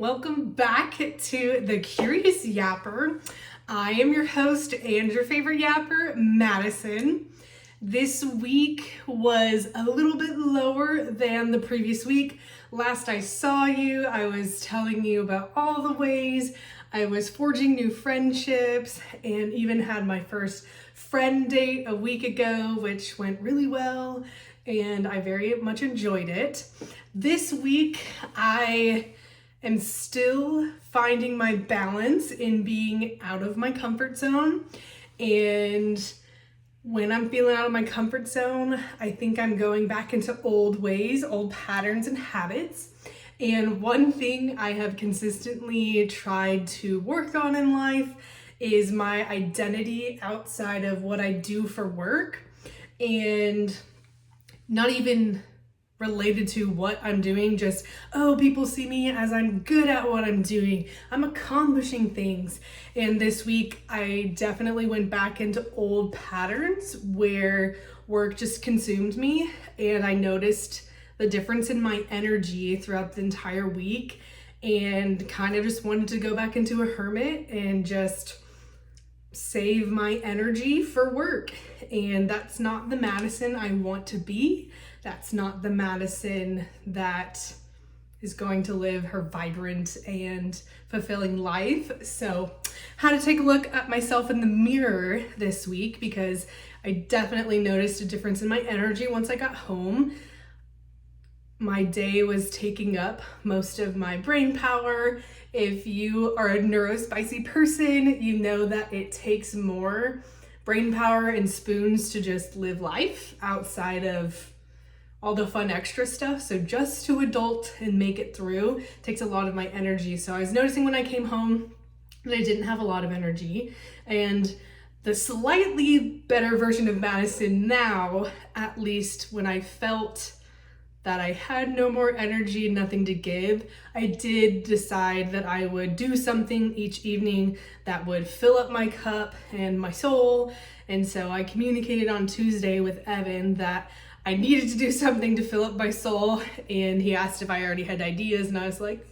Welcome back to The Curious Yapper. I am your host and your favorite yapper, Madison. This week was a little bit lower than the previous week. Last I saw you, I was telling you about all the ways I was forging new friendships and even had my first friend date a week ago, which went really well and I very much enjoyed it. This week, I am still finding my balance in being out of my comfort zone. And when I'm feeling out of my comfort zone, I think I'm going back into old ways, old patterns and habits. And one thing I have consistently tried to work on in life is my identity outside of what I do for work, and not even related to what I'm doing, just, oh, people see me as I'm good at what I'm doing. I'm accomplishing things. And this week, I definitely went back into old patterns where work just consumed me. And I noticed the difference in my energy throughout the entire week and kind of just wanted to go back into a hermit and just save my energy for work. And that's not the Madison I want to be. That's not the Madison that is going to live her vibrant and fulfilling life. So had to take a look at myself in the mirror this week because I definitely noticed a difference in my energy once I got home. My day was taking up most of my brain power. If you are a neurospicy person, you know that it takes more brain power and spoons to just live life outside of all the fun extra stuff. So just to adult and make it through takes a lot of my energy. So I was noticing when I came home that I didn't have a lot of energy, and the slightly better version of Madison now, at least when I felt that I had no more energy, nothing to give, I did decide that I would do something each evening that would fill up my cup and my soul. And so I communicated on Tuesday with Evan that I needed to do something to fill up my soul, and he asked if I already had ideas, and I was like,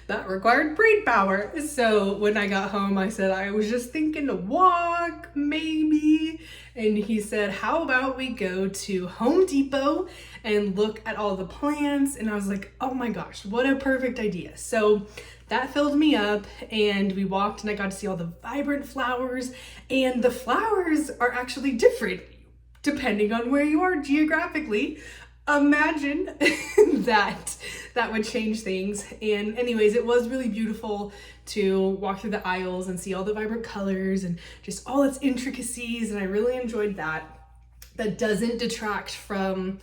that required brain power. So when I got home, I said, I was just thinking to walk, maybe. And he said, how about we go to Home Depot and look at all the plants? And I was like, oh my gosh, what a perfect idea. So that filled me up, and we walked and I got to see all the vibrant flowers, and the flowers are actually different depending on where you are geographically. Imagine that would change things. And anyways, it was really beautiful to walk through the aisles and see all the vibrant colors and just all its intricacies, and I really enjoyed that. That doesn't detract from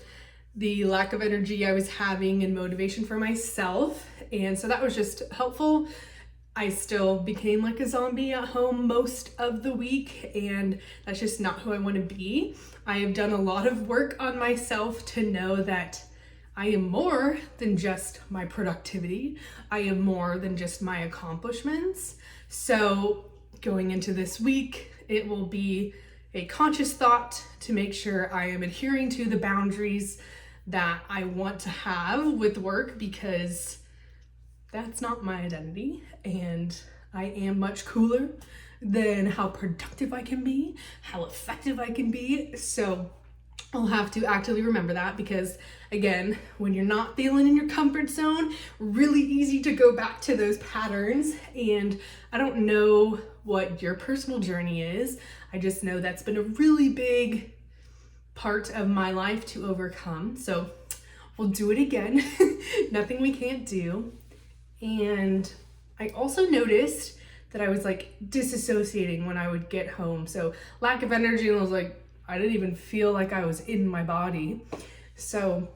the lack of energy I was having and motivation for myself, and so that was just helpful. I still became like a zombie at home most of the week, and that's just not who I want to be. I have done a lot of work on myself to know that I am more than just my productivity. I am more than just my accomplishments. So going into this week, it will be a conscious thought to make sure I am adhering to the boundaries that I want to have with work, because that's not my identity, and I am much cooler than how productive I can be, how effective I can be. So I'll have to actively remember that, because again, when you're not feeling in your comfort zone, really easy to go back to those patterns. And I don't know what your personal journey is. I just know that's been a really big part of my life to overcome. So we'll do it again. Nothing we can't do. And I also noticed that I was like disassociating when I would get home. So lack of energy, and I was like, I didn't even feel like I was in my body. So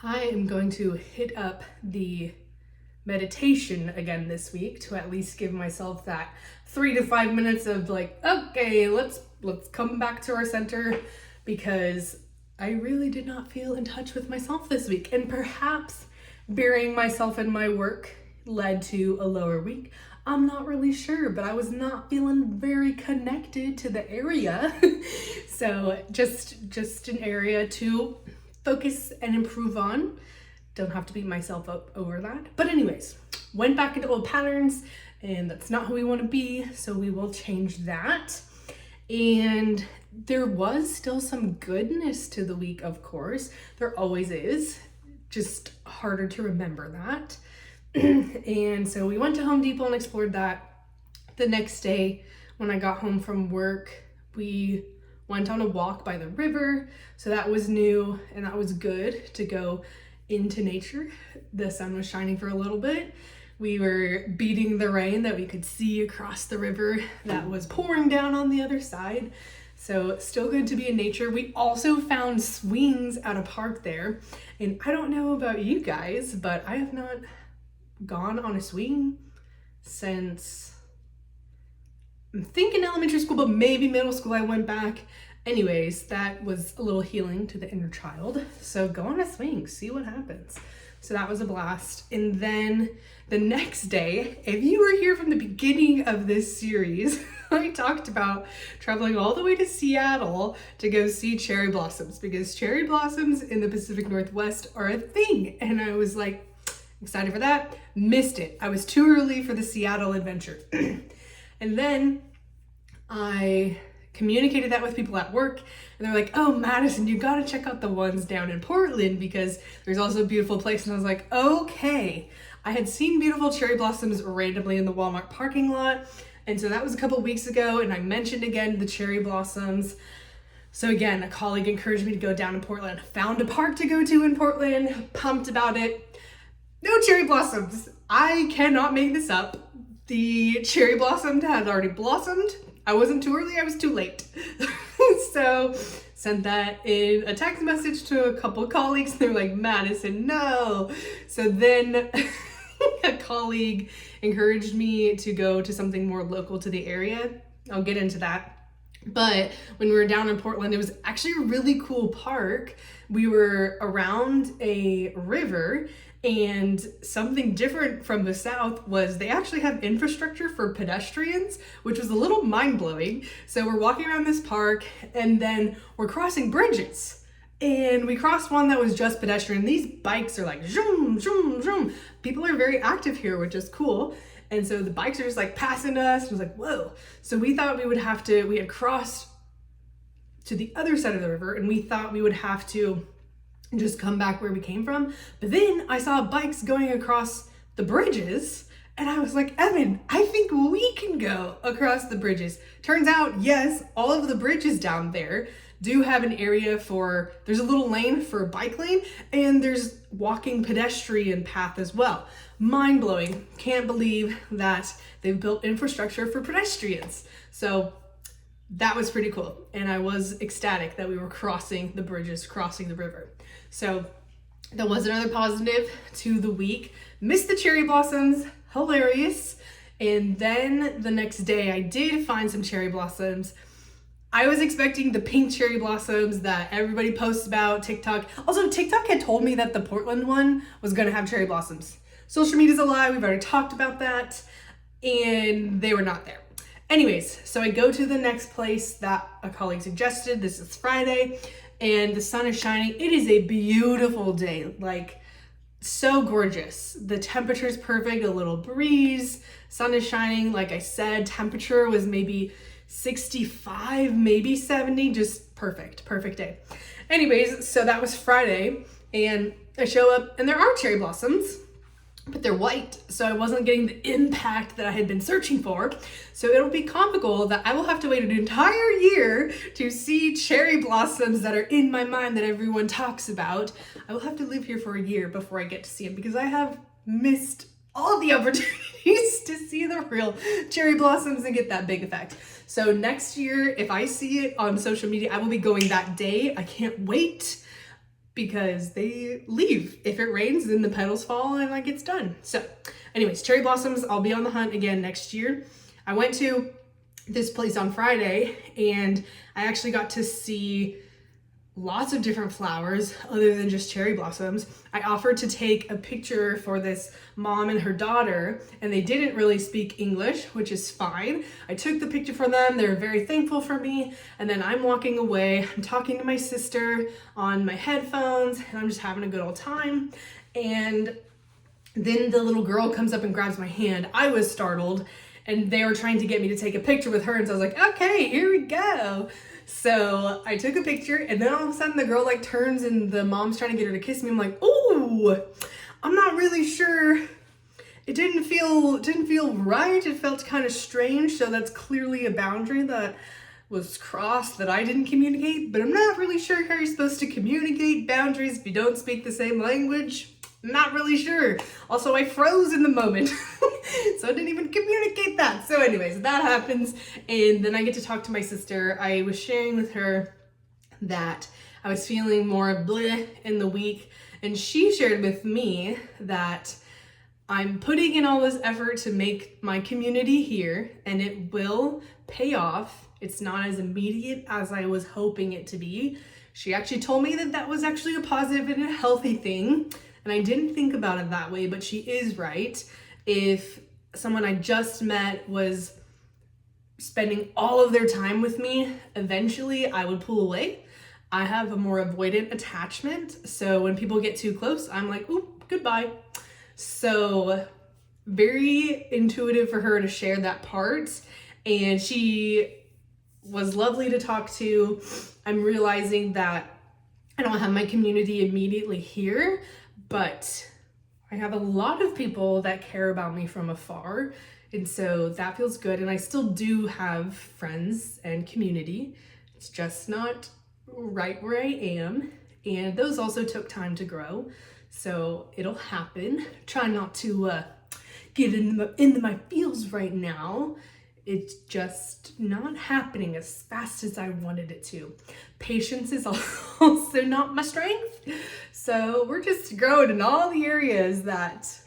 I am going to hit up the meditation again this week to at least give myself that 3 to 5 minutes of like, okay, let's come back to our center, because I really did not feel in touch with myself this week. And perhaps burying myself in my work led to a lower week. I'm not really sure, but I was not feeling very connected to the area. So just an area to focus and improve on. Don't have to beat myself up over that. But anyways, went back into old patterns, and that's not who we want to be, so we will change that. And there was still some goodness to the week, of course. There always is, just harder to remember that. And so we went to Home Depot and explored that. The next day, when I got home from work, we went on a walk by the river. So that was new, and that was good to go into nature. The sun was shining for a little bit. We were beating the rain that we could see across the river that was pouring down on the other side. So still good to be in nature. We also found swings at a park there. And I don't know about you guys, but I have not gone on a swing since, I'm thinking elementary school, but maybe middle school I went back. Anyways, that was a little healing to the inner child. So go on a swing, see what happens. So that was a blast. And then the next day, if you were here from the beginning of this series, I talked about traveling all the way to Seattle to go see cherry blossoms, because cherry blossoms in the Pacific Northwest are a thing. And I was like, excited for that. Missed it. I was too early for the Seattle adventure. And then I communicated that with people at work, and they're like, oh, Madison, you gotta check out the ones down in Portland because there's also a beautiful place. And I was like, okay. I had seen beautiful cherry blossoms randomly in the Walmart parking lot. And so that was a couple weeks ago, and I mentioned again the cherry blossoms. So again, a colleague encouraged me to go down to Portland. Found a park to go to in Portland, pumped about it. No cherry blossoms. I cannot make this up. The cherry blossom had already blossomed. I wasn't too early, I was too late. So sent that in a text message to a couple colleagues. They're like, Madison, no. So then a colleague encouraged me to go to something more local to the area. I'll get into that. But when we were down in Portland, it was actually a really cool park. We were around a river, and something different from the South was they actually have infrastructure for pedestrians, which was a little mind-blowing. So we're walking around this park, and then we're crossing bridges. And we crossed one that was just pedestrian. These bikes are like zoom, zoom, zoom. People are very active here, which is cool. And so the bikes are just like passing us. It was like, whoa. So we thought we had crossed to the other side of the river, and we thought we would have to just come back where we came from. But then I saw bikes going across the bridges, and I was like, Evan, I think we can go across the bridges. Turns out, yes, all of the bridges down there do have an area there's a little lane for a bike lane, and there's walking pedestrian path as well. Mind-blowing. Can't believe that they've built infrastructure for pedestrians. So that was pretty cool. And I was ecstatic that we were crossing the bridges, crossing the river. So that was another positive to the week. Missed the cherry blossoms, hilarious. And then the next day I did find some cherry blossoms. I was expecting the pink cherry blossoms that everybody posts about, TikTok. Also, TikTok had told me that the Portland one was gonna have cherry blossoms. Social media's a lie, we've already talked about that, and they were not there. Anyways, so I go to the next place that a colleague suggested. This is Friday, and the sun is shining. It is a beautiful day, like so gorgeous. The temperature's perfect, a little breeze, sun is shining. Like I said, temperature was maybe 65, maybe 70, just perfect day. Anyways, so that was Friday, and I show up, and there are cherry blossoms, but they're white, so I wasn't getting the impact that I had been searching for. So it'll be comical that I will have to wait an entire year to see cherry blossoms that are in my mind that everyone talks about. I will have to live here for a year before I get to see them, because I have missed all the opportunities to see the real cherry blossoms and get that big effect. So next year, if I see it on social media, I will be going that day. I can't wait, because they leave. If it rains, then the petals fall and like it's done. So anyways, cherry blossoms, I'll be on the hunt again next year. I went to this place on Friday, and I actually got to see lots of different flowers other than just cherry blossoms. I offered to take a picture for this mom and her daughter, and they didn't really speak English, which is fine. I took the picture for them. They were very thankful for me. And then I'm walking away. I'm talking to my sister on my headphones, and I'm just having a good old time. And Then the little girl comes up and grabs my hand. I was startled, and they were trying to get me to take a picture with her, and so I was like, okay, here we go. So I took a picture, and then all of a sudden the girl like turns and the mom's trying to get her to kiss me. I'm like, ooh, I'm not really sure. It didn't feel right. It felt kind of strange. So that's clearly a boundary that was crossed that I didn't communicate, but I'm not really sure how you're supposed to communicate boundaries if you don't speak the same language. Not really sure. Also, I froze in the moment, so I didn't even communicate that. So anyways, that happens, and then I get to talk to my sister. I was sharing with her that I was feeling more bleh in the week, and she shared with me that I'm putting in all this effort to make my community here, and it will pay off. It's not as immediate as I was hoping it to be. She actually told me that that was actually a positive and a healthy thing. And I didn't think about it that way, but she is right. If someone I just met was spending all of their time with me, eventually I would pull away. I have a more avoidant attachment. So when people get too close, I'm like, ooh, goodbye. So very intuitive for her to share that part. And she was lovely to talk to. I'm realizing that I don't have my community immediately here, but I have a lot of people that care about me from afar. And so that feels good. And I still do have friends and community. It's just not right where I am. And those also took time to grow. So it'll happen. Try not to get into my feels right now. It's just not happening as fast as I wanted it to. Patience is also not my strength. So we're just growing in all the areas that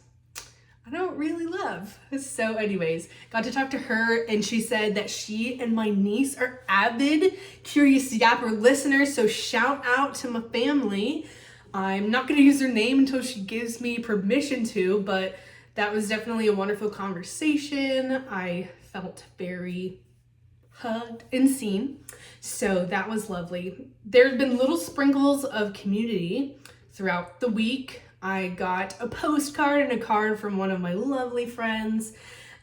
I don't really love. So anyways, got to talk to her, and she said that she and my niece are avid Curious Yapper listeners. So shout out to my family. I'm not going to use her name until she gives me permission to, but that was definitely a wonderful conversation. I felt very hugged and seen. So that was lovely. There's been little sprinkles of community throughout the week. I got a postcard and a card from one of my lovely friends,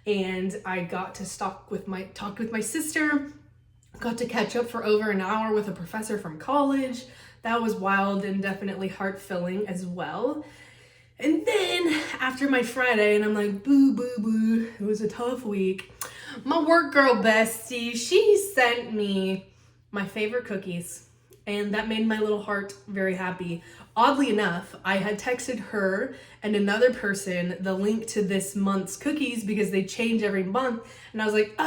and I got to talk with my sister. Got to catch up for over an hour with a professor from college. That was wild and definitely heart-filling as well. And then after my Friday, and I'm like, boo, boo, boo, it was a tough week. My work girl bestie, she sent me my favorite cookies, and that made my little heart very happy. Oddly enough, I had texted her and another person the link to this month's cookies because they change every month. And I was like,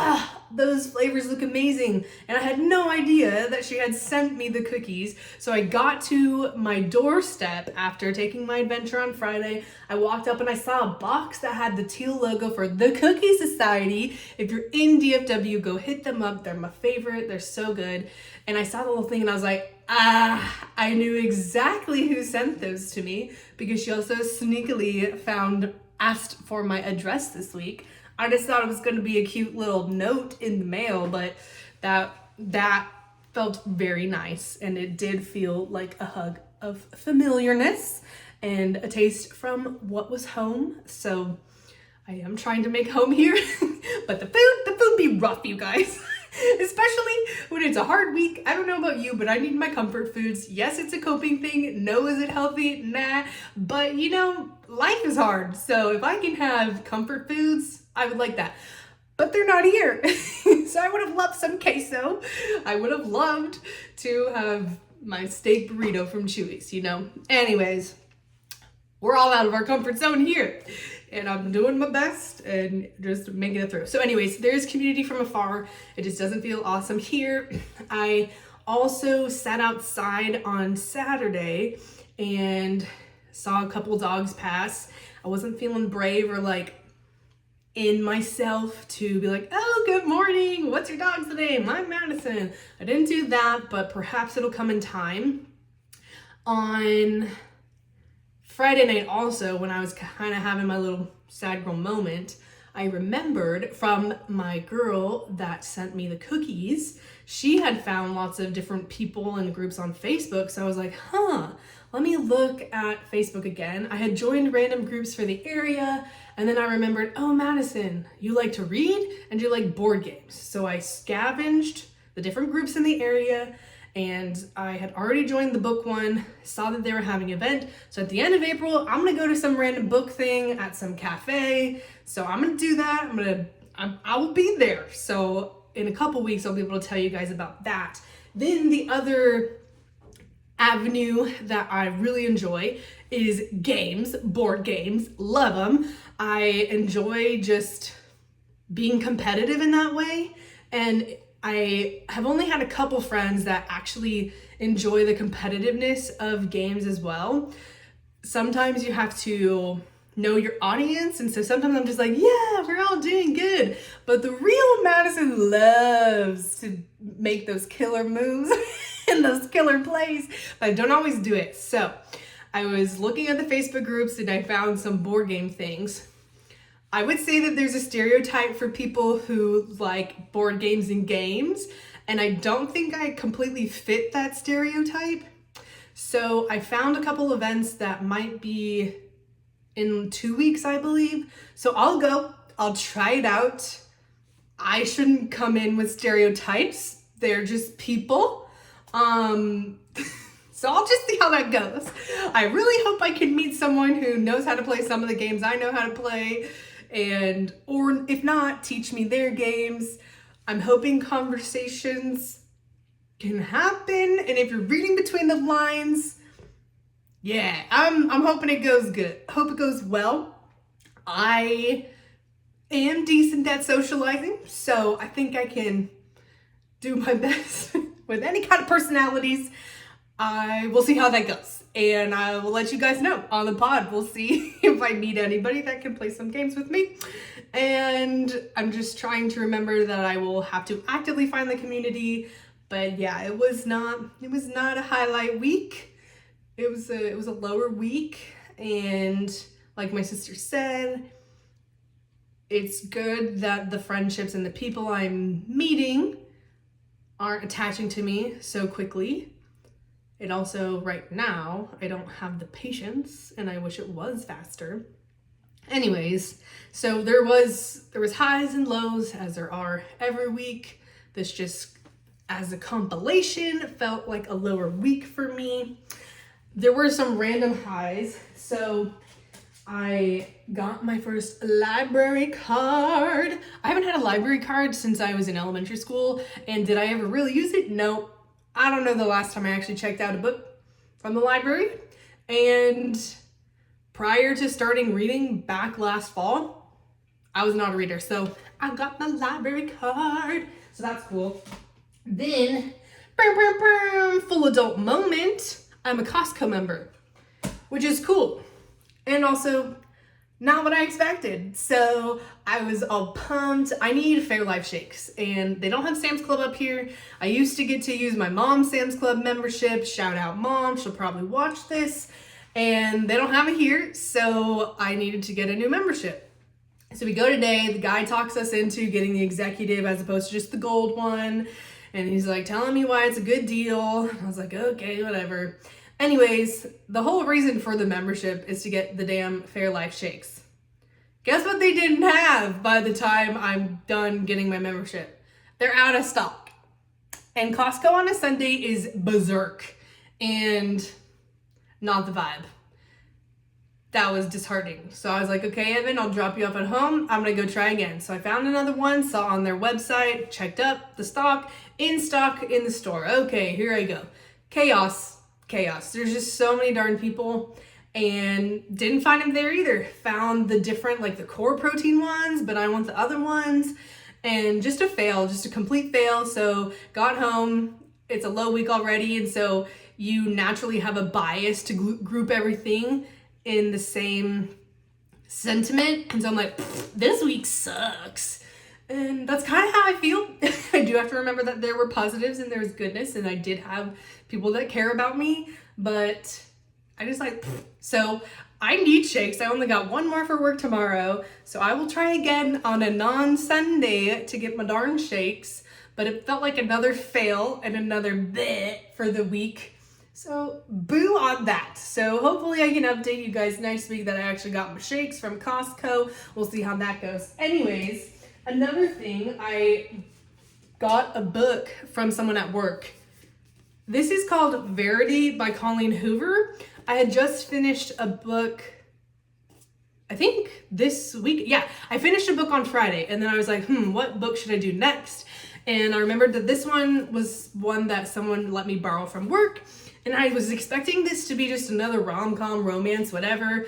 those flavors look amazing. And I had no idea that she had sent me the cookies. So I got to my doorstep after taking my adventure on Friday. I walked up and I saw a box that had the teal logo for the Cookie Society. If you're in DFW, go hit them up. They're my favorite. They're so good. And I saw the little thing and I was like, I knew exactly who sent those to me because she also sneakily asked for my address this week. I just thought it was going to be a cute little note in the mail, but that felt very nice, and it did feel like a hug of familiarness and a taste from what was home. So I am trying to make home here, but the food be rough, you guys. Especially when it's a hard week. I don't know about you, but I need my comfort foods. Yes, it's a coping thing. No, is it healthy? Nah. But you know, life is hard. So if I can have comfort foods, I would like that. But they're not here. So I would have loved some queso. I would have loved to have my steak burrito from Chuy's, you know? Anyways, we're all out of our comfort zone here. And I'm doing my best and just making it through. So anyways, there's community from afar. It just doesn't feel awesome here. I also sat outside on Saturday and saw a couple dogs pass. I wasn't feeling brave or like in myself to be like, oh, good morning. What's your dog's name? I'm Madison. I didn't do that, but perhaps it'll come in time. On Friday night also, when I was kind of having my little sad girl moment, I remembered from my girl that sent me the cookies, she had found lots of different people and groups on Facebook. So I was like, let me look at Facebook again. I had joined random groups for the area, and then I remembered, oh, Madison, you like to read and you like board games. So I scavenged the different groups in the area, and I had already joined the book one, saw that they were having an event. So at the end of April, I'm gonna go to some random book thing at some cafe. So I'm gonna do that. I will be there. So in a couple weeks, I'll be able to tell you guys about that. Then the other avenue that I really enjoy is games, board games, love them. I enjoy just being competitive in that way. And I have only had a couple friends that actually enjoy the competitiveness of games as well. Sometimes you have to know your audience, and so sometimes I'm just like, yeah, we're all doing good. But the real Madison loves to make those killer moves and those killer plays, but I don't always do it. So I was looking at the Facebook groups and I found some board game things. I would say that there's a stereotype for people who like board games and games, and I don't think I completely fit that stereotype. So I found a couple events that might be in 2 weeks, I believe. So I'll go, I'll try it out. I shouldn't come in with stereotypes. They're just people. So I'll just see how that goes. I really hope I can meet someone who knows how to play some of the games I know how to play, or if not, teach me their games. I'm hoping conversations can happen, and if you're reading between the lines, yeah, I'm hoping it goes good. Hope it goes well. I am decent at socializing, so I think I can do my best with any kind of personalities. I will see how that goes, and I will let you guys know on the pod. We'll see if I meet anybody that can play some games with me. And I'm just trying to remember that I will have to actively find the community. But yeah, it was not a highlight week. It was a lower week, and like my sister said, it's good that the friendships and the people I'm meeting aren't attaching to me so quickly. It also, right now, I don't have the patience, and I wish it was faster. Anyways, so there was highs and lows, as there are every week. This just, as a compilation, felt like a lower week for me. There were some random highs. So I got my first library card. I haven't had a library card since I was in elementary school, and did I ever really use it? No. I don't know the last time I actually checked out a book from the library. And prior to starting reading back last fall, I was not a reader. So I got my library card. So that's cool. Then, full adult moment, I'm a Costco member, which is cool. And also not what I expected. So I was all pumped. I need Fairlife shakes, and they don't have Sam's Club up here. I used to get to use my mom's Sam's Club membership. Shout out mom, she'll probably watch this. And they don't have it here, so I needed to get a new membership. So we go today, the guy talks us into getting the executive as opposed to just the gold one. And he's like telling me why it's a good deal. I was like, okay, whatever. Anyways, the whole reason for the membership is to get the damn Fairlife shakes. Guess what they didn't have by the time I'm done getting my membership? They're out of stock. And Costco on a Sunday is berserk and not the vibe. That was disheartening. So I was like, okay, Evan, I'll drop you off at home. I'm gonna go try again. So I found another one, saw on their website, checked up the stock in the store. Okay, here I go. Chaos. There's just so many darn people, and didn't find them there either. Found the different, like the core protein ones, but I want the other ones, and just a complete fail. So got home, it's a low week already, and so you naturally have a bias to group everything in the same sentiment. And so I'm like, this week sucks. And that's kind of how I feel. I do have to remember that there were positives and there was goodness, and I did have people that care about me, but I just like, so I need shakes. I only got one more for work tomorrow, so I will try again on a non-Sunday to get my darn shakes. But it felt like another fail and another bit for the week. So boo on that. So hopefully I can update you guys next week that I actually got my shakes from Costco. We'll see how that goes. Anyways, another thing, I got a book from someone at work. This is called Verity by Colleen Hoover. I had just finished a book, I think this week. Yeah, I finished a book on Friday, and then I was like, what book should I do next? And I remembered that this one was one that someone let me borrow from work, and I was expecting this to be just another rom-com, romance, whatever.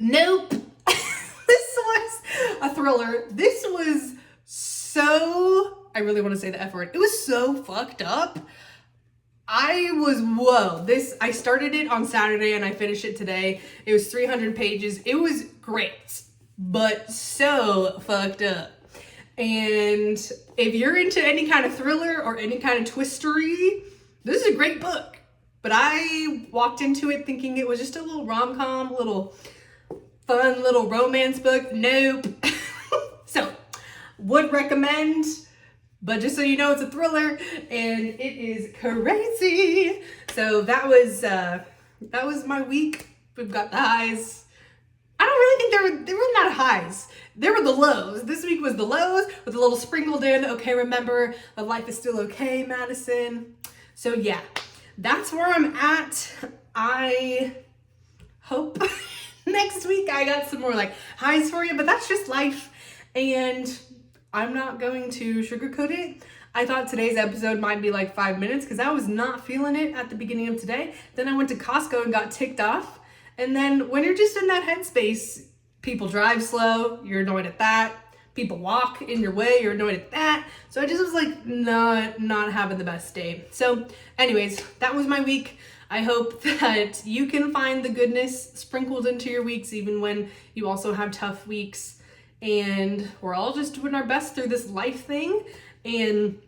Nope. This was a thriller. This was so, I really want to say the F word. It was so fucked up. I started it on Saturday and I finished it today. It was 300 pages. It was great, but so fucked up. And if you're into any kind of thriller or any kind of twistery, this is a great book. But I walked into it thinking it was just a little rom-com, little fun little romance book. Nope. So, would recommend. But just so you know, it's a thriller and it is crazy. So that was my week. We've got the highs. I don't really think they were not highs. They were the lows. This week was the lows with a little sprinkled in. Okay, remember, the life is still okay, Madison. So yeah, that's where I'm at. I hope next week I got some more like highs for you, but that's just life. And I'm not going to sugarcoat it. I thought today's episode might be like 5 minutes because I was not feeling it at the beginning of today. Then I went to Costco and got ticked off. And then when you're just in that headspace, people drive slow, you're annoyed at that. People walk in your way, you're annoyed at that. So I just was like not having the best day. So anyways, that was my week. I hope that you can find the goodness sprinkled into your weeks even when you also have tough weeks. And we're all just doing our best through this life thing. And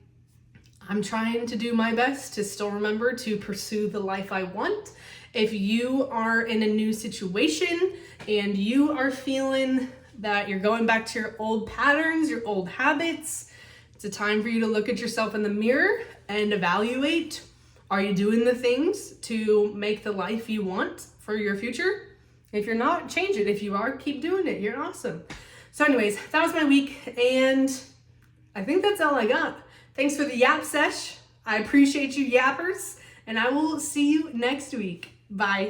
I'm trying to do my best to still remember to pursue the life I want. If you are in a new situation and you are feeling that you're going back to your old patterns, your old habits, it's a time for you to look at yourself in the mirror and evaluate. Are you doing the things to make the life you want for your future? If you're not, change it. If you are, keep doing it. You're awesome. So anyways, that was my week, and I think that's all I got. Thanks for the yap sesh. I appreciate you yappers, and I will see you next week. Bye.